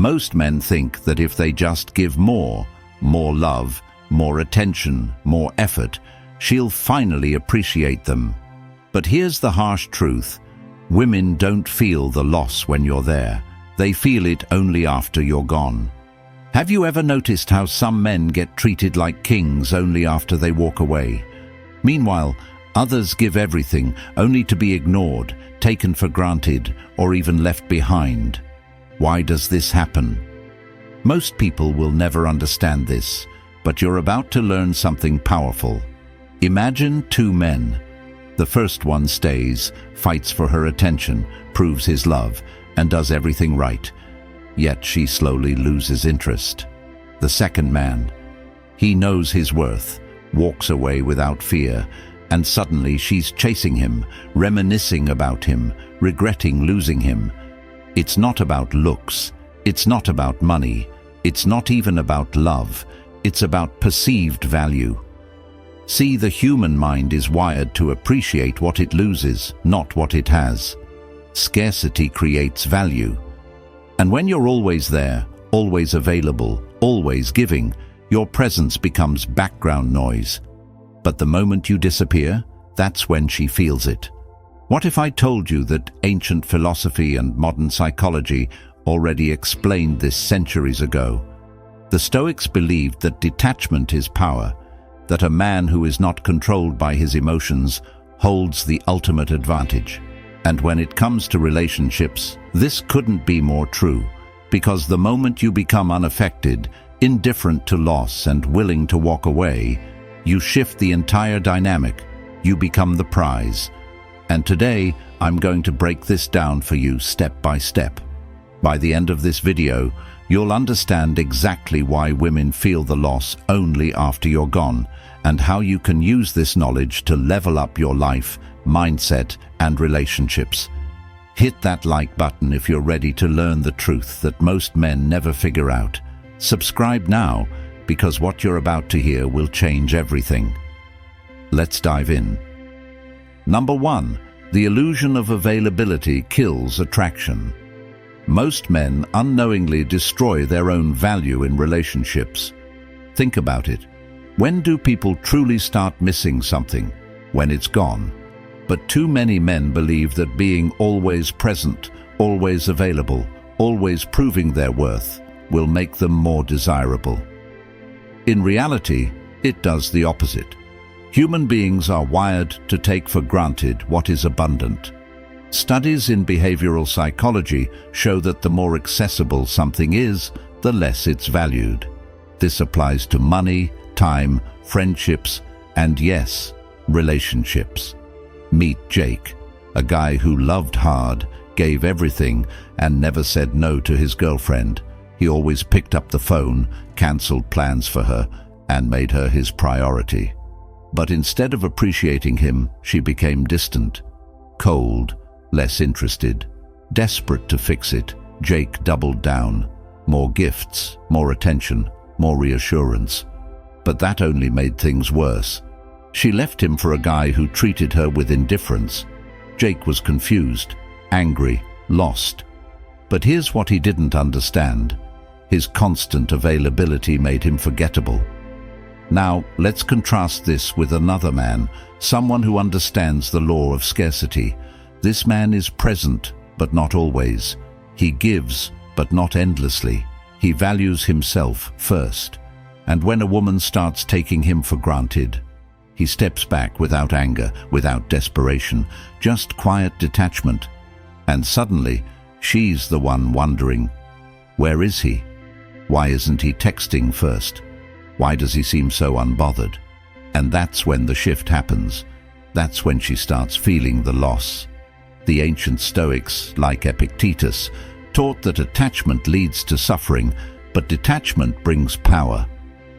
Most men think that if they just give more love, more attention, more effort, she'll finally appreciate them. But here's the harsh truth. Women don't feel the loss when you're there. They feel it only after you're gone. Have you ever noticed how some men get treated like kings only after they walk away? Meanwhile, others give everything only to be ignored, taken for granted, or even left behind. Why does this happen? Most people will never understand this, but you're about to learn something powerful. Imagine two men. The first one stays, fights for her attention, proves his love, and does everything right. Yet she slowly loses interest. The second man. He knows his worth, walks away without fear, and suddenly she's chasing him, reminiscing about him, regretting losing him. It's not about looks. It's not about money. It's not even about love. It's about perceived value. See, the human mind is wired to appreciate what it loses, not what it has. Scarcity creates value. And when you're always there, always available, always giving, your presence becomes background noise. But the moment you disappear, that's when she feels it. What if I told you that ancient philosophy and modern psychology already explained this centuries ago? The Stoics believed that detachment is power, that a man who is not controlled by his emotions holds the ultimate advantage. And when it comes to relationships, this couldn't be more true, because the moment you become unaffected, indifferent to loss and willing to walk away, you shift the entire dynamic. You become the prize. And today, I'm going to break this down for you step by step. By the end of this video, you'll understand exactly why women feel the loss only after you're gone, and how you can use this knowledge to level up your life, mindset, and relationships. Hit that like button if you're ready to learn the truth that most men never figure out. Subscribe now, because what you're about to hear will change everything. Let's dive in. Number 1. The illusion of availability kills attraction. Most men unknowingly destroy their own value in relationships. Think about it. When do people truly start missing something? When it's gone. But too many men believe that being always present, always available, always proving their worth will make them more desirable. In reality, it does the opposite. Human beings are wired to take for granted what is abundant. Studies in behavioral psychology show that the more accessible something is, the less it's valued. This applies to money, time, friendships, and yes, relationships. Meet Jake, a guy who loved hard, gave everything, and never said no to his girlfriend. He always picked up the phone, cancelled plans for her, and made her his priority. But instead of appreciating him, she became distant, cold, less interested. Desperate to fix it, Jake doubled down. More gifts, more attention, more reassurance. But that only made things worse. She left him for a guy who treated her with indifference. Jake was confused, angry, lost. But here's what he didn't understand. His constant availability made him forgettable. Now, let's contrast this with another man, someone who understands the law of scarcity. This man is present, but not always. He gives, but not endlessly. He values himself first. And when a woman starts taking him for granted, he steps back without anger, without desperation, just quiet detachment. And suddenly, she's the one wondering, where is he? Why isn't he texting first? Why does he seem so unbothered? And that's when the shift happens. That's when she starts feeling the loss. The ancient Stoics, like Epictetus, taught that attachment leads to suffering, but detachment brings power.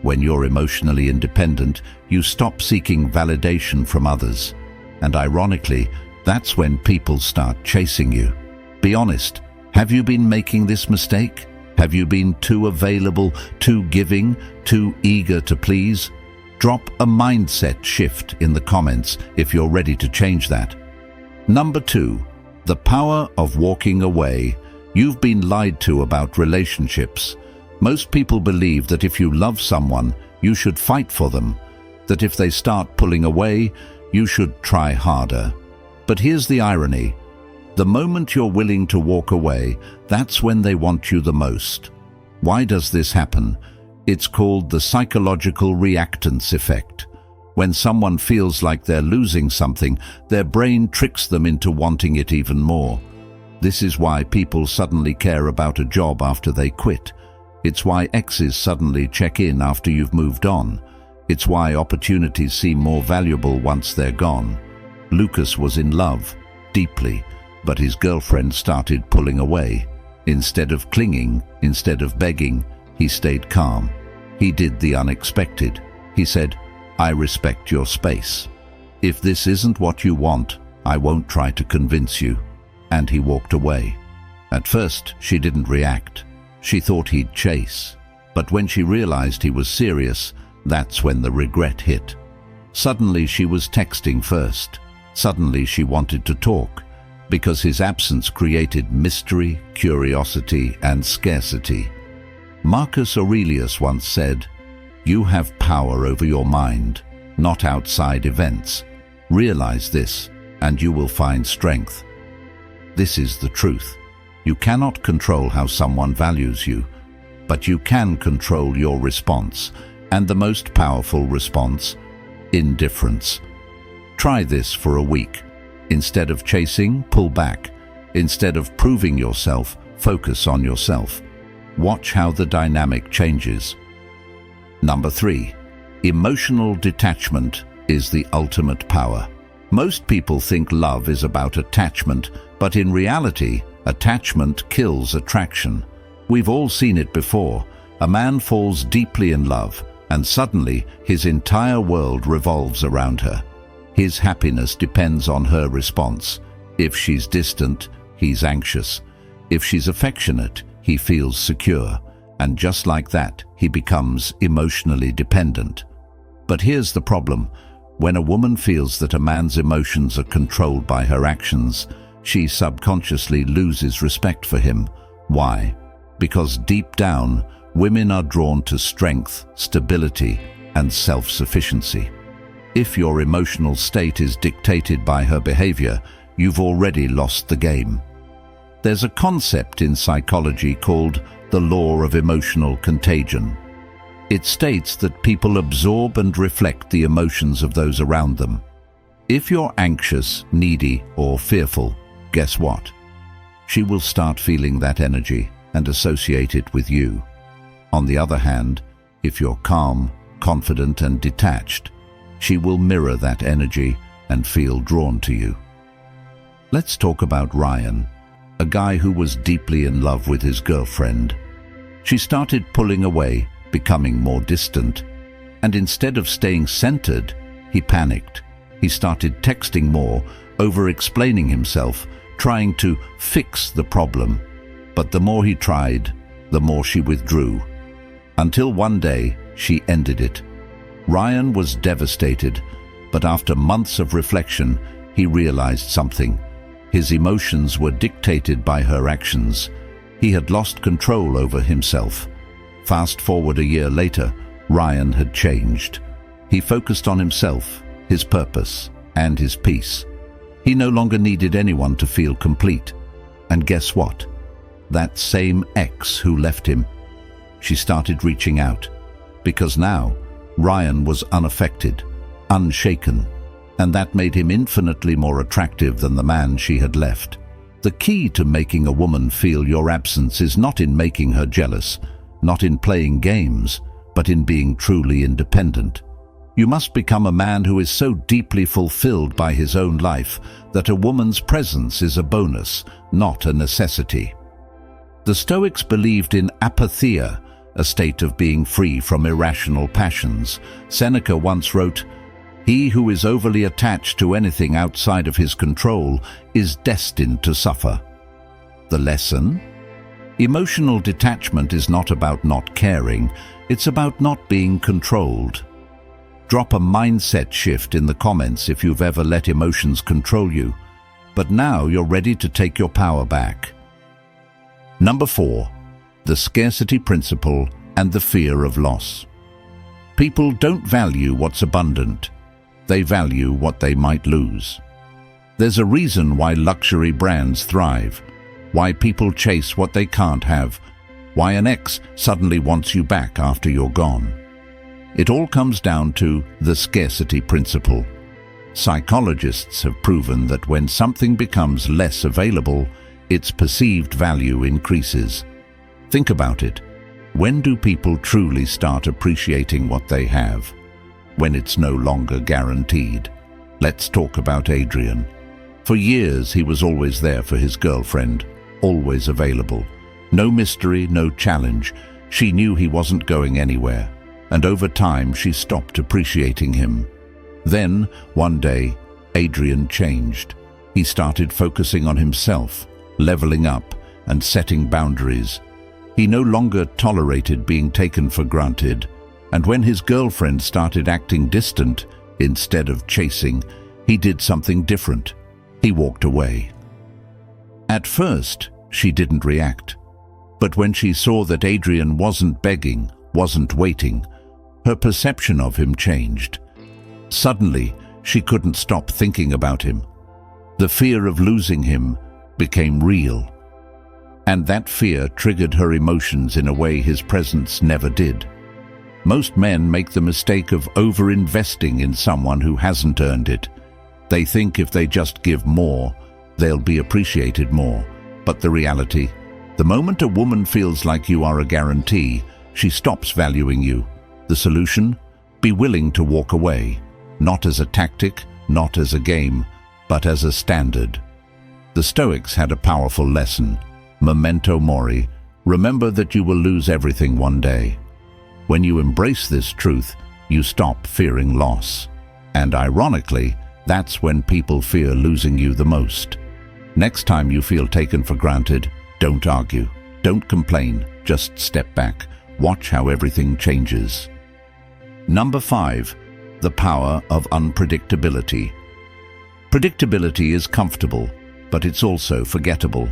When you're emotionally independent, you stop seeking validation from others. And ironically, that's when people start chasing you. Be honest, have you been making this mistake? Have you been too available, too giving, too eager to please? Drop a mindset shift in the comments if you're ready to change that. Number 2, the power of walking away. You've been lied to about relationships. Most people believe that if you love someone, you should fight for them, that if they start pulling away, you should try harder. But here's the irony. The moment you're willing to walk away, that's when they want you the most. Why does this happen? It's called the psychological reactance effect. When someone feels like they're losing something, their brain tricks them into wanting it even more. This is why people suddenly care about a job after they quit. It's why exes suddenly check in after you've moved on. It's why opportunities seem more valuable once they're gone. Lucas was in love, deeply, but his girlfriend started pulling away. Instead of clinging, instead of begging, he stayed calm. He did the unexpected. He said, "I respect your space. If this isn't what you want, I won't try to convince you." And he walked away. At first, she didn't react. She thought he'd chase. But when she realized he was serious, that's when the regret hit. Suddenly she was texting first. Suddenly she wanted to talk, because his absence created mystery, curiosity, and scarcity. Marcus Aurelius once said, "You have power over your mind, not outside events. Realize this, and you will find strength." This is the truth. You cannot control how someone values you, but you can control your response, and the most powerful response, indifference. Try this for a week. Instead of chasing, pull back. Instead of proving yourself, focus on yourself. Watch how the dynamic changes. Number 3. Emotional detachment is the ultimate power. Most people think love is about attachment, but in reality, attachment kills attraction. We've all seen it before. A man falls deeply in love, and suddenly his entire world revolves around her. His happiness depends on her response. If she's distant, he's anxious. If she's affectionate, he feels secure. And just like that, he becomes emotionally dependent. But here's the problem. When a woman feels that a man's emotions are controlled by her actions, she subconsciously loses respect for him. Why? Because deep down, women are drawn to strength, stability, and self-sufficiency. If your emotional state is dictated by her behavior, you've already lost the game. There's a concept in psychology called the law of emotional contagion. It states that people absorb and reflect the emotions of those around them. If you're anxious, needy, or fearful, guess what? She will start feeling that energy and associate it with you. On the other hand, if you're calm, confident, and detached, she will mirror that energy and feel drawn to you. Let's talk about Ryan, a guy who was deeply in love with his girlfriend. She started pulling away, becoming more distant, and instead of staying centered, he panicked. He started texting more, over-explaining himself, trying to fix the problem. But the more he tried, the more she withdrew. Until one day, she ended it. Ryan was devastated, but after months of reflection, he realized something. His emotions were dictated by her actions. He had lost control over himself. Fast forward a year later, Ryan had changed. He focused on himself, his purpose, and his peace. He no longer needed anyone to feel complete. And guess what? That same ex who left him, she started reaching out. Because now, Ryan was unaffected, unshaken, and that made him infinitely more attractive than the man she had left. The key to making a woman feel your absence is not in making her jealous, not in playing games, but in being truly independent. You must become a man who is so deeply fulfilled by his own life that a woman's presence is a bonus, not a necessity. The Stoics believed in apatheia, a state of being free from irrational passions. Seneca once wrote, "He who is overly attached to anything outside of his control is destined to suffer." The lesson? Emotional detachment is not about not caring, it's about not being controlled. Drop a mindset shift in the comments if you've ever let emotions control you, but now you're ready to take your power back. Number 4. The scarcity principle and the fear of loss. People don't value what's abundant. They value what they might lose. There's a reason why luxury brands thrive, why people chase what they can't have, why an ex suddenly wants you back after you're gone. It all comes down to the scarcity principle. Psychologists have proven that when something becomes less available, its perceived value increases. Think about it. When do people truly start appreciating what they have? When it's no longer guaranteed. Let's talk about Adrian. For years, he was always there for his girlfriend, always available. No mystery, no challenge. She knew he wasn't going anywhere, and over time she stopped appreciating him. Then, one day, Adrian changed. He started focusing on himself, leveling up, and setting boundaries. He no longer tolerated being taken for granted, and when his girlfriend started acting distant, instead of chasing, he did something different. He walked away. At first, she didn't react. But when she saw that Adrian wasn't begging, wasn't waiting, her perception of him changed. Suddenly, she couldn't stop thinking about him. The fear of losing him became real. And that fear triggered her emotions in a way his presence never did. Most men make the mistake of over-investing in someone who hasn't earned it. They think if they just give more, they'll be appreciated more. But the reality, the moment a woman feels like you are a guarantee, she stops valuing you. The solution? Be willing to walk away. Not as a tactic, not as a game, but as a standard. The Stoics had a powerful lesson. Memento mori. Remember that you will lose everything one day. When you embrace this truth, you stop fearing loss. And ironically, that's when people fear losing you the most. Next time you feel taken for granted, don't argue, don't complain, just step back. Watch how everything changes. Number 5. The power of unpredictability. Predictability is comfortable, but it's also forgettable.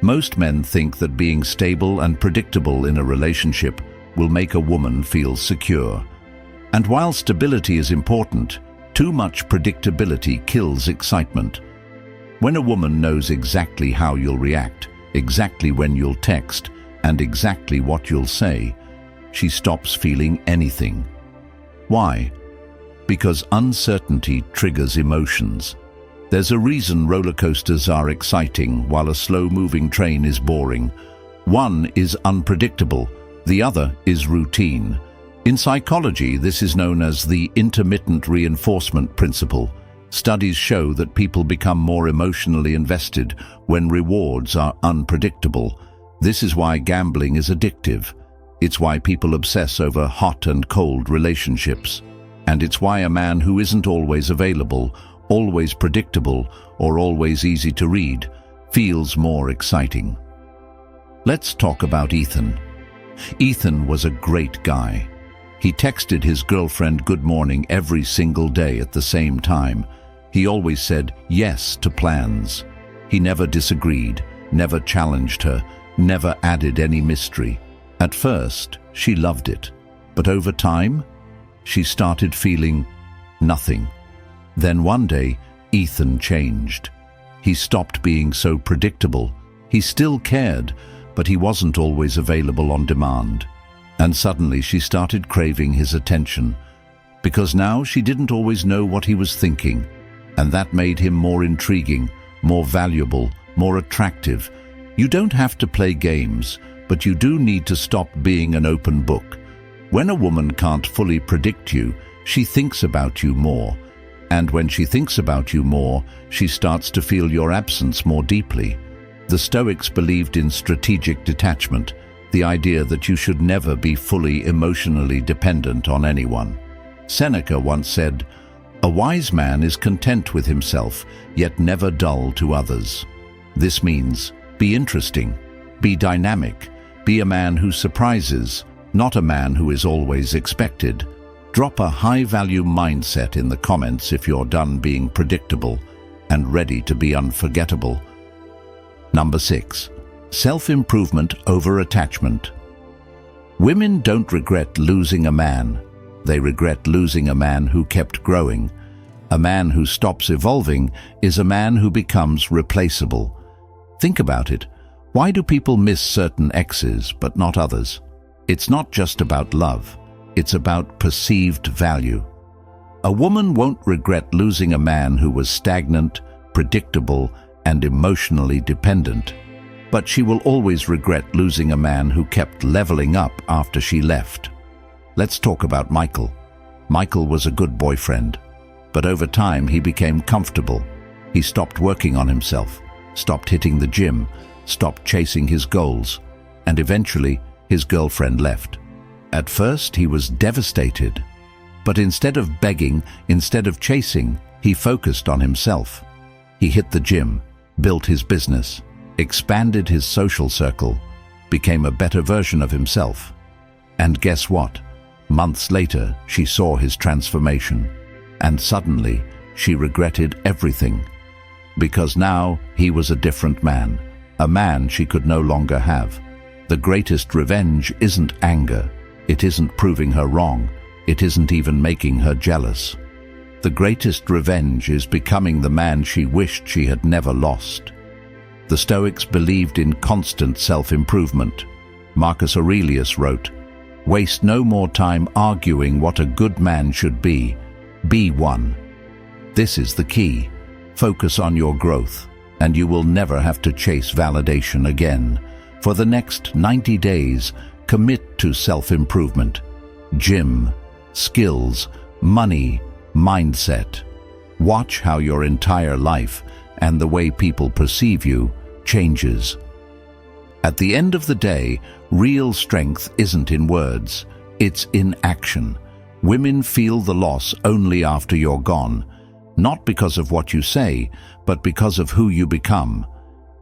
Most men think that being stable and predictable in a relationship will make a woman feel secure. And while stability is important, too much predictability kills excitement. When a woman knows exactly how you'll react, exactly when you'll text, and exactly what you'll say, she stops feeling anything. Why? Because uncertainty triggers emotions. There's a reason roller coasters are exciting while a slow-moving train is boring. One is unpredictable, the other is routine. In psychology, this is known as the intermittent reinforcement principle. Studies show that people become more emotionally invested when rewards are unpredictable. This is why gambling is addictive. It's why people obsess over hot and cold relationships. And it's why a man who isn't always available, always predictable, or always easy to read feels more exciting. Let's talk about Ethan. Ethan was a great guy. He texted his girlfriend good morning every single day at the same time. He always said yes to plans. He never disagreed, never challenged her, never added any mystery. At first, she loved it, but over time, she started feeling nothing. Then one day, Ethan changed. He stopped being so predictable. He still cared, but he wasn't always available on demand. And suddenly she started craving his attention, because now she didn't always know what he was thinking, and that made him more intriguing, more valuable, more attractive. You don't have to play games, but you do need to stop being an open book. When a woman can't fully predict you, she thinks about you more. And when she thinks about you more, she starts to feel your absence more deeply. The Stoics believed in strategic detachment, the idea that you should never be fully emotionally dependent on anyone. Seneca once said, "A wise man is content with himself, yet never dull to others." This means, be interesting, be dynamic, be a man who surprises, not a man who is always expected. Drop a high-value mindset in the comments if you're done being predictable and ready to be unforgettable. Number 6. Self-improvement over attachment. Women don't regret losing a man. They regret losing a man who kept growing. A man who stops evolving is a man who becomes replaceable. Think about it. Why do people miss certain exes but not others? It's not just about love. It's about perceived value. A woman won't regret losing a man who was stagnant, predictable, and emotionally dependent. But she will always regret losing a man who kept leveling up after she left. Let's talk about Michael. Michael was a good boyfriend, but over time he became comfortable. He stopped working on himself, stopped hitting the gym, stopped chasing his goals, and eventually his girlfriend left. At first he was devastated, but instead of begging, instead of chasing, he focused on himself. He hit the gym, built his business, expanded his social circle, became a better version of himself. And guess what? Months later, she saw his transformation, and suddenly she regretted everything. Because now he was a different man, a man she could no longer have. The greatest revenge isn't anger. It isn't proving her wrong. It isn't even making her jealous. The greatest revenge is becoming the man she wished she had never lost. The Stoics believed in constant self-improvement. Marcus Aurelius wrote, "Waste no more time arguing what a good man should be. Be one." This is the key. Focus on your growth, and you will never have to chase validation again. For the next 90 days, commit to self-improvement. Gym, skills, money, mindset. Watch how your entire life and the way people perceive you changes. At the end of the day, real strength isn't in words, it's in action. Women feel the loss only after you're gone, not because of what you say, but because of who you become.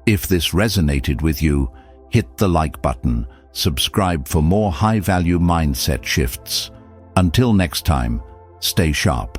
If this resonated with you, hit the like button, subscribe for more high-value mindset shifts. Until next time, stay sharp.